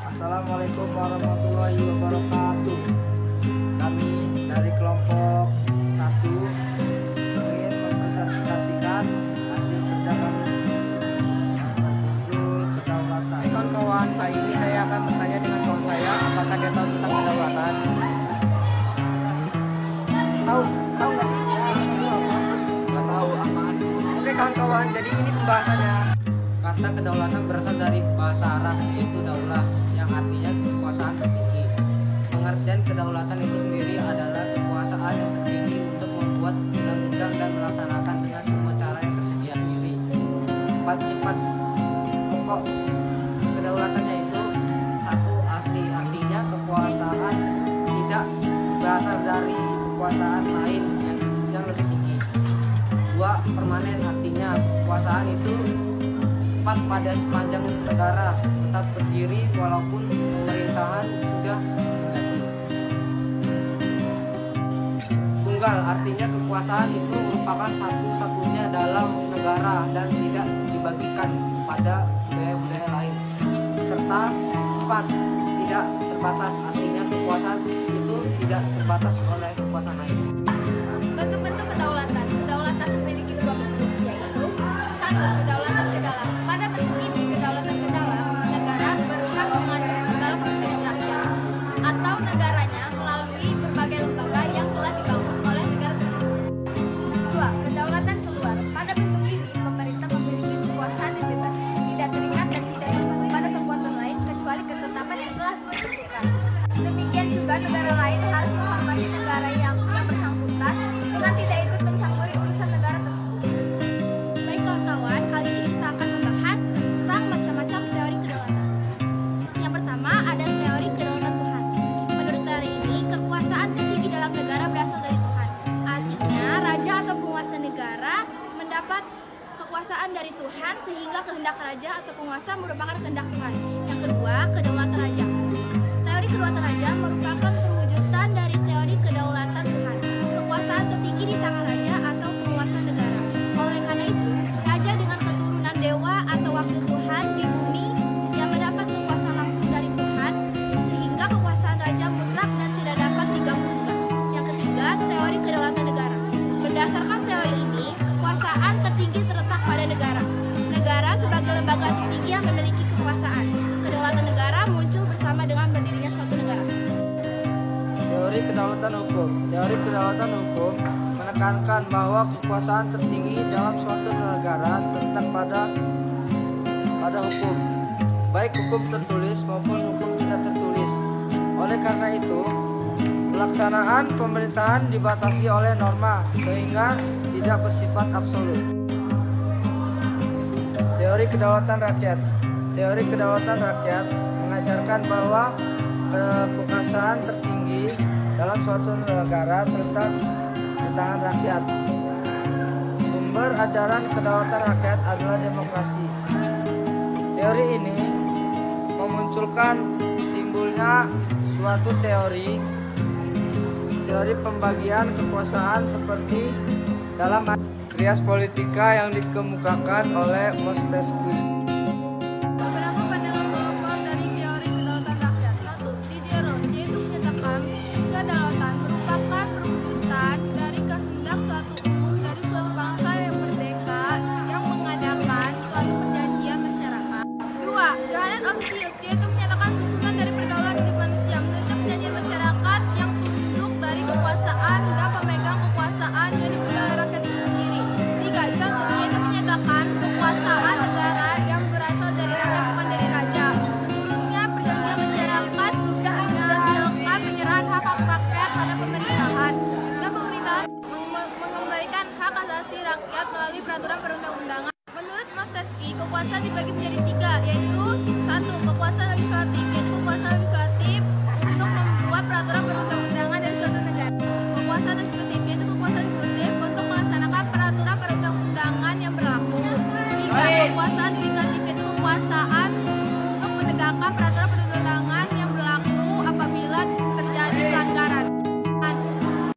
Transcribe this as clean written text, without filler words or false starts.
Assalamualaikum warahmatullahi wabarakatuh. Kami dari kelompok 1 ingin mempresentasikan hasil kerja kami berjudul kedaulatan. Kawan-kawan, kali ini saya akan bertanya dengan kawan saya, apakah dia tahu tentang kedaulatan? Tahu nggak sih? Nggak tahu apaan. Oke kawan-kawan, jadi ini pembahasannya. Kata kedaulatan berasal dari bahasa Arab, yaitu daulah, yang artinya kekuasaan tertinggi. Pengertian kedaulatan itu sendiri adalah kekuasaan yang tertinggi untuk membuat undang-undang dan melaksanakan dengan semua cara yang tersedia sendiri. 4 sifat pokok kedaulatannya itu: 1. Asli, artinya kekuasaan tidak berasal dari kekuasaan lain yang lebih tinggi. 2. Permanen, artinya kekuasaan itu tepat pada sepanjang negara, tetap berdiri walaupun pemerintahan sudah berganti. Tunggal, artinya kekuasaan itu merupakan satu-satunya dalam negara dan tidak dibagikan pada budaya-budaya lain. Serta 4. Tidak terbatas, artinya kekuasaan itu tidak terbatas oleh kekuasaan lain. Bentuk-bentuk kedaulatan. Kedaulatan memiliki 2 bentuk, yaitu 1. Kedaulatan ke dalam. Pada bentuk ini, kedaulatan ke dalam, negara berhak mengatur segala kepentingan rakyat atau negaranya melalui berbagai lembaga yang telah dibangun oleh negara tersebut. 2. Kedaulatan keluar. Pada bentuk ini, pemerintah memiliki kekuasaan yang bebas, tidak terikat dan tidak tertutup pada kekuatan lain kecuali ketetapan yang telah ditentukan. Demikian juga negara lain harus menghormati negara yang bersangkutan dengan tidak ikut mencampuri urusan negara tersebut. Baik kawan-kawan, kali ini kita akan membahas tentang macam-macam teori kedaulatan. Yang pertama ada teori kedaulatan Tuhan. Menurut teori ini, kekuasaan tertinggi dalam negara berasal dari Tuhan. Artinya, raja atau penguasa negara mendapat kekuasaan dari Tuhan sehingga kehendak raja atau penguasa merupakan kehendak Tuhan. Yang kedua, kedaulatan raja. Teori kedaulatan raja merupakan perwujudan dari teori kedaulatan Tuhan. Kekuasaan tertinggi di tangan raja atau penguasa negara. Oleh karena itu, raja dengan keturunan dewa atau wakil Tuhan di bumi yang mendapat kekuasaan langsung dari Tuhan, sehingga kekuasaan raja mutlak dan tidak dapat diganggu-gugat. Yang ketiga, teori kedaulatan negara. Berdasarkan teori ini, kekuasaan tertinggi terletak pada negara. Negara sebagai lembaga tertinggi yang memiliki kekuasaan. Kedaulatan negara muncul bersama dengan berdirinya suatu negara. Teori kedaulatan hukum. Teori kedaulatan hukum menekankan bahwa kekuasaan tertinggi dalam suatu negara terletak pada hukum, baik hukum tertulis maupun hukum tidak tertulis. Oleh karena itu, pelaksanaan pemerintahan dibatasi oleh norma sehingga tidak bersifat absolut. Teori kedaulatan rakyat. Teori kedaulatan rakyat mengajarkan bahwa kekuasaan tertinggi dalam suatu negara terletak di tangan rakyat. Sumber ajaran kedaulatan rakyat adalah demokrasi. Teori ini memunculkan timbulnya suatu teori pembagian kekuasaan seperti dalam trias politika yang dikemukakan oleh Montesquieu. Beberapa pandangan pokok dari teori kedaulatan rakyat. 1. Diderot, yaitu menyatakan kedaulatan merupakan perwujudan dari kehendak suatu umum dari suatu bangsa yang merdeka yang mengadakan suatu perjanjian masyarakat. 2. Johannes Osius, yaitu menyatakan susunan dari pergaulan hidup manusia menurut perjanjian masyarakat yang tunduk dari kekuasaan dan pemegang kekuasaan yang dipilih oleh rakyat itu sendiri. 3. John Locke, yaitu menyatakan kekuasaan negara yang berasal dari rakyat bukan dari raja. Menurutnya perjanjian masyarakat menghasilkan penyerahan hak-hak rakyat pada pemerintahan dan pemerintahan mengembalikan hak asasi rakyat melalui peraturan perundang-undangan. Menurut Montesquieu, kekuasaan dibagi menjadi 3, yaitu 1. Kekuasaan legislatif, yaitu kekuasaan legislatif untuk membuat peraturan perundang-undangan dari suatu negara. Kekuasaan legislatif, yaitu kekuasaan eksekutif untuk melaksanakan peraturan perundang-undangan yang berlaku. 3. Kekuasaan yudikatif, yaitu kekuasaan